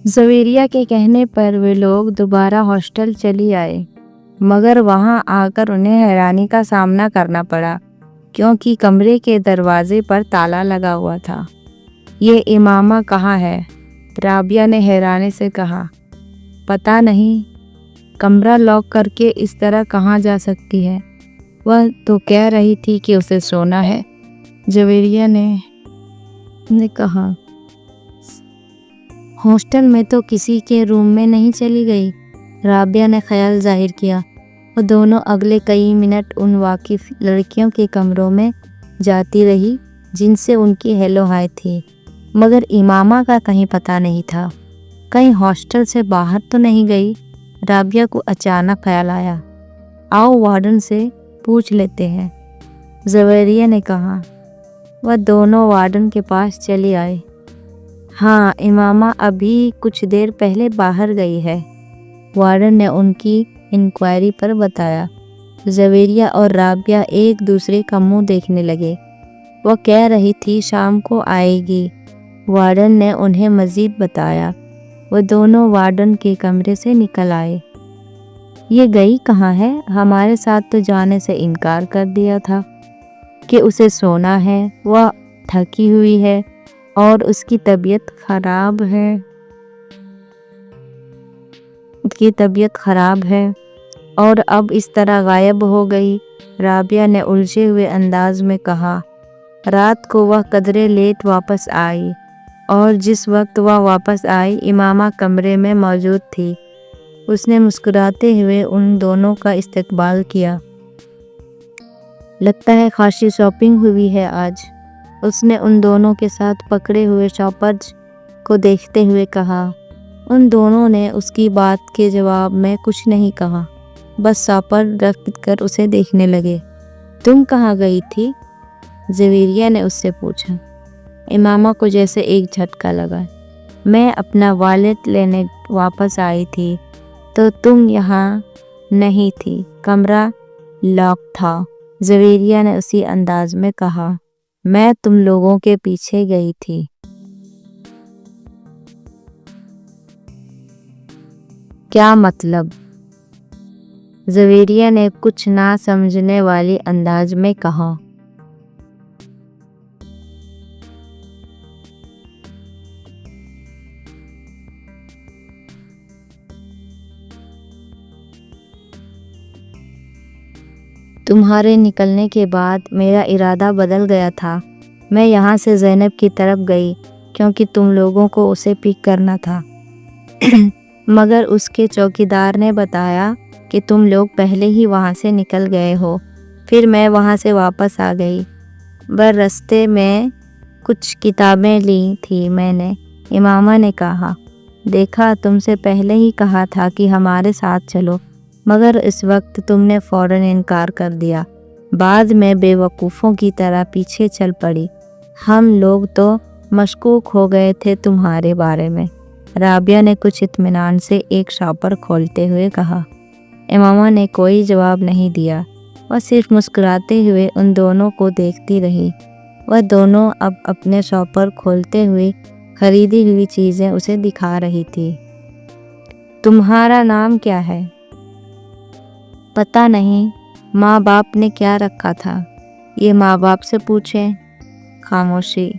زویریہ کے کہنے پر وہ لوگ دوبارہ ہاسٹل چلی آئے، مگر وہاں آ کر انہیں حیرانی کا سامنا کرنا پڑا کیونکہ کمرے کے دروازے پر تالا لگا ہوا تھا۔ یہ امامہ کہاں ہے؟ رابعہ نے حیرانی سے کہا۔ پتہ نہیں، کمرہ لاک کر کے اس طرح کہاں جا سکتی ہے؟ وہ تو کہہ رہی تھی کہ اسے سونا ہے، زویریہ نے کہا۔ ہاسٹل میں تو کسی کے روم میں نہیں چلی گئی، رابعہ نے خیال ظاہر کیا۔ وہ دونوں اگلے کئی منٹ ان واقف لڑکیوں کے کمروں میں جاتی رہی جن سے ان کی ہیلو ہائی تھی، مگر امامہ کا کہیں پتہ نہیں تھا۔ کہیں ہاسٹل سے باہر تو نہیں گئی؟ رابعہ کو اچانک خیال آیا، آؤ وارڈن سے پوچھ لیتے ہیں، زویریہ نے کہا۔ وہ دونوں وارڈن کے پاس چلی آئے۔ ہاں، امامہ ابھی کچھ دیر پہلے باہر گئی ہے، وارڈن نے ان کی انکوائری پر بتایا۔ زویریہ اور رابعہ ایک دوسرے کا منہ دیکھنے لگے۔ وہ کہہ رہی تھی شام کو آئے گی، وارڈن نے انہیں مزید بتایا۔ وہ دونوں وارڈن کے کمرے سے نکل آئے۔ یہ گئی کہاں ہے؟ ہمارے ساتھ تو جانے سے انکار کر دیا تھا کہ اسے سونا ہے، وہ تھکی ہوئی ہے اور اس کی طبیعت خراب ہے اور اب اس طرح غائب ہو گئی، رابعہ نے الجھے ہوئے انداز میں کہا۔ رات کو وہ قدرے لیٹ واپس آئی اور جس وقت وہ واپس آئی امامہ کمرے میں موجود تھی۔ اس نے مسکراتے ہوئے ان دونوں کا استقبال کیا۔ لگتا ہے خاصی شاپنگ ہوئی ہے آج، اس نے ان دونوں کے ساتھ پکڑے ہوئے شاپرز کو دیکھتے ہوئے کہا۔ ان دونوں نے اس کی بات کے جواب میں کچھ نہیں کہا، بس شاپر رکھ کر اسے دیکھنے لگے۔ تم کہاں گئی تھی؟ زویریہ نے اس سے پوچھا۔ امامہ کو جیسے ایک جھٹکا لگا۔ میں اپنا والیٹ لینے واپس آئی تھی تو تم یہاں نہیں تھی، کمرہ لاک تھا، زویریہ نے اسی انداز میں کہا۔ میں تم لوگوں کے پیچھے گئی تھی۔ کیا مطلب؟ زویریہ نے کچھ نہ سمجھنے والی انداز میں کہا۔ تمہارے نکلنے کے بعد میرا ارادہ بدل گیا تھا۔ میں یہاں سے زینب کی طرف گئی کیونکہ تم لوگوں کو اسے پک کرنا تھا، مگر اس کے چوکیدار نے بتایا کہ تم لوگ پہلے ہی وہاں سے نکل گئے ہو، پھر میں وہاں سے واپس آ گئی۔ راستے میں کچھ کتابیں لی تھی میں نے، امامہ نے کہا۔ دیکھا، تم سے پہلے ہی کہا تھا کہ ہمارے ساتھ چلو، مگر اس وقت تم نے فوراً انکار کر دیا، بعد میں بے وقوفوں کی طرح پیچھے چل پڑی۔ ہم لوگ تو مشکوک ہو گئے تھے تمہارے بارے میں، رابعہ نے کچھ اطمینان سے ایک شاپر کھولتے ہوئے کہا۔ امامہ نے کوئی جواب نہیں دیا، وہ صرف مسکراتے ہوئے ان دونوں کو دیکھتی رہی۔ وہ دونوں اب اپنے شاپر کھولتے ہوئے خریدی ہوئی چیزیں اسے دکھا رہی تھی۔ تمہارا نام کیا ہے؟ پتہ نہیں، ماں باپ نے کیا رکھا تھا، یہ ماں باپ سے پوچھیں۔ خاموشی۔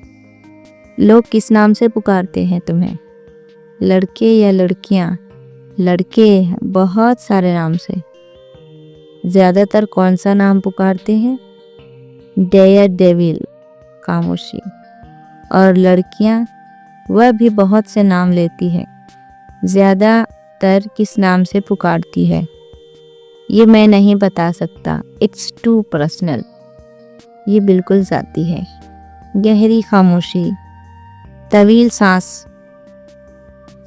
لوگ کس نام سے پکارتے ہیں تمہیں؟ لڑکے یا لڑکیاں؟ لڑکے، بہت سارے نام سے۔ زیادہ تر کون سا نام پکارتے ہیں؟ Daredevil. خاموشی۔ اور لڑکیاں؟ وہ بھی بہت سے نام لیتی ہے، زیادہ تر کس نام سے پکارتی ہے؟ یہ میں نہیں بتا سکتا، اٹس ٹو پرسنل، یہ بالکل ذاتی ہے۔ گہری خاموشی، طویل سانس،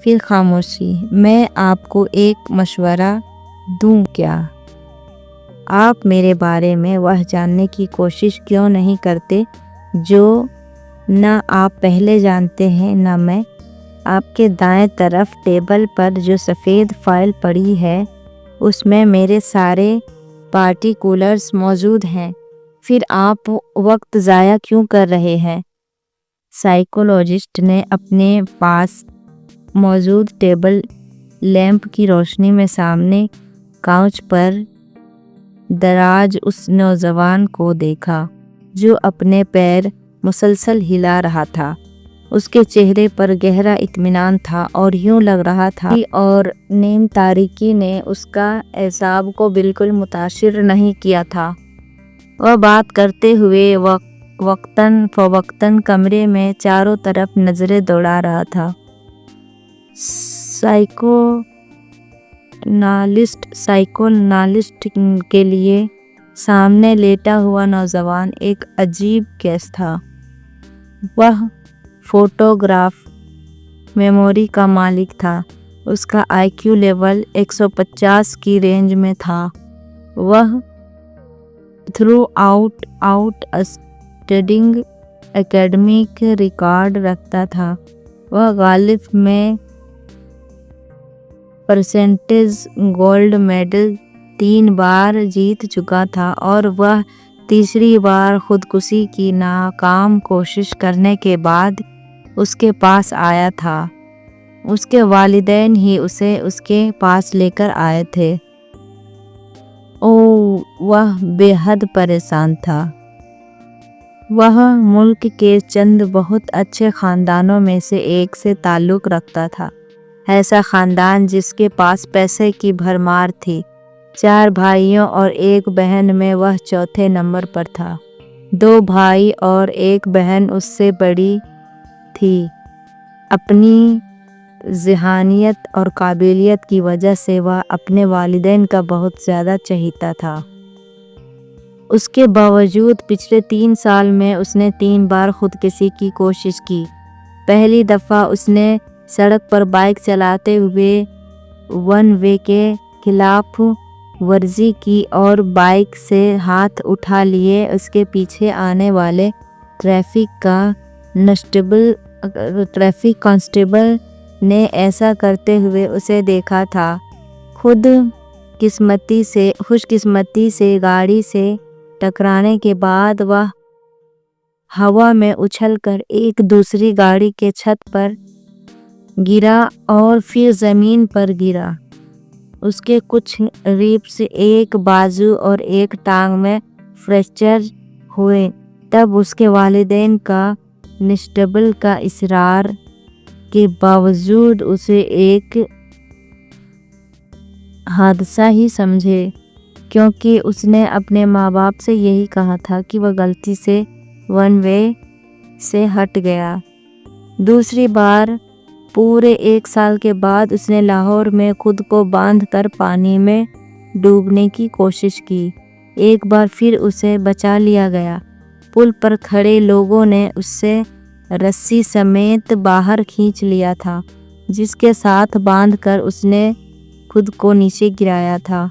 پھر خاموشی۔ میں آپ کو ایک مشورہ دوں کیا؟ آپ میرے بارے میں وہ جاننے کی کوشش کیوں نہیں کرتے جو نہ آپ پہلے جانتے ہیں نہ میں؟ آپ کے دائیں طرف ٹیبل پر جو سفید فائل پڑی ہے اس میں میرے سارے پارٹیکولرز موجود ہیں، پھر آپ وقت ضائع کیوں کر رہے ہیں؟ سائیکولوجسٹ نے اپنے پاس موجود ٹیبل لیمپ کی روشنی میں سامنے کاؤچ پر دراز اس نوجوان کو دیکھا جو اپنے پیر مسلسل ہلا رہا تھا۔ اس کے چہرے پر گہرا اطمینان تھا اور یوں لگ رہا تھا اور نیم تاریکی نے اس کا اعصاب کو بالکل متاثر نہیں کیا تھا۔ وہ بات کرتے ہوئے وقتاً فوقتاً کمرے میں چاروں طرف نظریں دوڑا رہا تھا۔ سائیکونالسٹ کے لیے سامنے لیٹا ہوا نوجوان ایک عجیب کیس تھا۔ وہ فوٹوگراف میموری کا مالک تھا۔ اس کا آئی کیو لیول 150 کی رینج میں تھا۔ وہ through out studying academic record رکھتا تھا۔ وہ غالب میں پرسنٹیج گولڈ میڈل 3 بار جیت چکا تھا اور وہ تیسری بار خودکشی کی ناکام کوشش کرنے کے بعد اس کے پاس آیا تھا۔ اس کے والدین ہی اسے اس کے پاس لے کر آئے تھے۔ وہ بے حد پریشان تھا۔ وہ ملک کے چند بہت اچھے خاندانوں میں سے ایک سے تعلق رکھتا تھا۔ ایسا خاندان جس کے پاس پیسے کی بھرمار تھی۔ 4 بھائیوں اور 1 بہن میں وہ چوتھے نمبر پر تھا۔ 2 بھائی اور 1 بہن اس سے بڑی تھی۔ اپنی ذہانت اور قابلیت کی وجہ سے وہ اپنے والدین کا بہت زیادہ چہیتا تھا۔ اس کے باوجود پچھلے 3 سال میں اس نے 3 بار خودکشی کی کوشش کی۔ پہلی دفعہ اس نے سڑک پر بائک چلاتے ہوئے 1 وے کے خلاف ورزی کی اور بائک سے ہاتھ اٹھا لیے۔ اس کے پیچھے آنے والے ٹریفک کانسٹیبل نے ایسا کرتے ہوئے اسے دیکھا تھا۔ خوش قسمتی سے گاڑی سے ٹکرانے کے بعد وہ ہوا میں اچھل کر ایک دوسری گاڑی کے چھت پر گرا اور پھر زمین پر گرا۔ اس کے کچھ ریبس، ایک بازو اور ایک ٹانگ میں فریکچر ہوئے۔ تب اس کے والدین کانسٹیبل کا اصرار کے باوجود اسے ایک حادثہ ہی سمجھے، کیونکہ اس نے اپنے ماں باپ سے یہی کہا تھا کہ وہ غلطی سے 1 وے سے ہٹ گیا۔ دوسری بار پورے 1 سال کے بعد اس نے لاہور میں خود کو باندھ کر پانی میں ڈوبنے کی کوشش کی۔ ایک بار پھر اسے بچا لیا گیا۔ پل پر کھڑے لوگوں نے اسے رسی سمیت باہر کھینچ لیا تھا، جس کے ساتھ باندھ کر اس نے خود کو نیچے گرایا تھا۔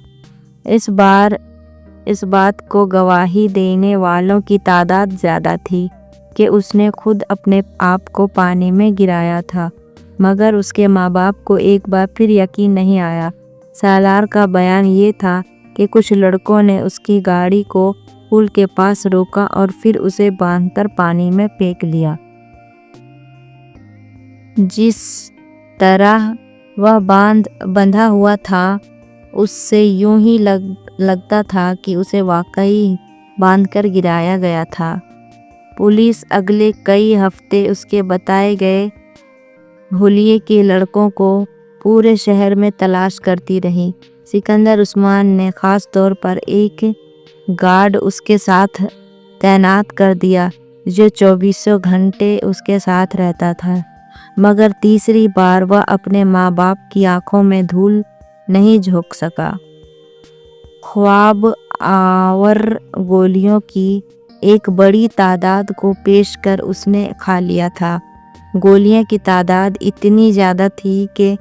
اس بات کو گواہی دینے والوں کی تعداد زیادہ تھی کہ اس نے خود اپنے آپ کو پانی میں گرایا تھا، مگر اس کے ماں باپ کو ایک بار پھر یقین نہیں آیا۔ سالار کا بیان یہ تھا کہ کچھ لڑکوں نے اس کی گاڑی کو پل کے پاس روکا اور پھر اسے باندھ کر پانی میں پھینک لیا۔ جس طرح وہ بندھا ہوا تھا، اس سے یوں ہی لگتا تھا کہ اسے واقعی باندھ کر گرایا گیا تھا۔ پولیس اگلے کئی ہفتے اس کے بتائے گئے حلیے کے لڑکوں کو پورے شہر میں تلاش کرتی رہی۔ سکندر عثمان نے خاص طور پر ایک گارڈ اس کے ساتھ تعینات کر دیا جو 24 گھنٹے اس کے ساتھ رہتا تھا، مگر تیسری بار وہ اپنے ماں باپ کی آنکھوں میں دھول نہیں جھونک سکا۔ خواب آور گولیوں کی ایک بڑی تعداد کو پیش کر اس نے کھا لیا تھا۔ گولیاں کی تعداد اتنی زیادہ تھی کہ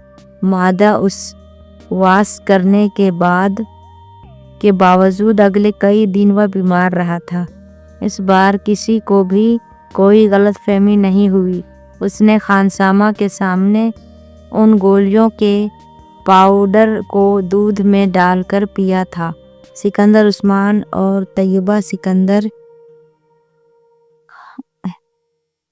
معدہ اس واس کرنے کے باوجود اگلے کئی دن وہ بیمار رہا تھا۔ اس بار کسی کو بھی کوئی غلط فہمی نہیں ہوئی۔ اس نے خانسامہ کے سامنے ان گولیوں کے پاؤڈر کو دودھ میں ڈال کر پیا تھا۔ سکندر عثمان اور طیبہ سکندر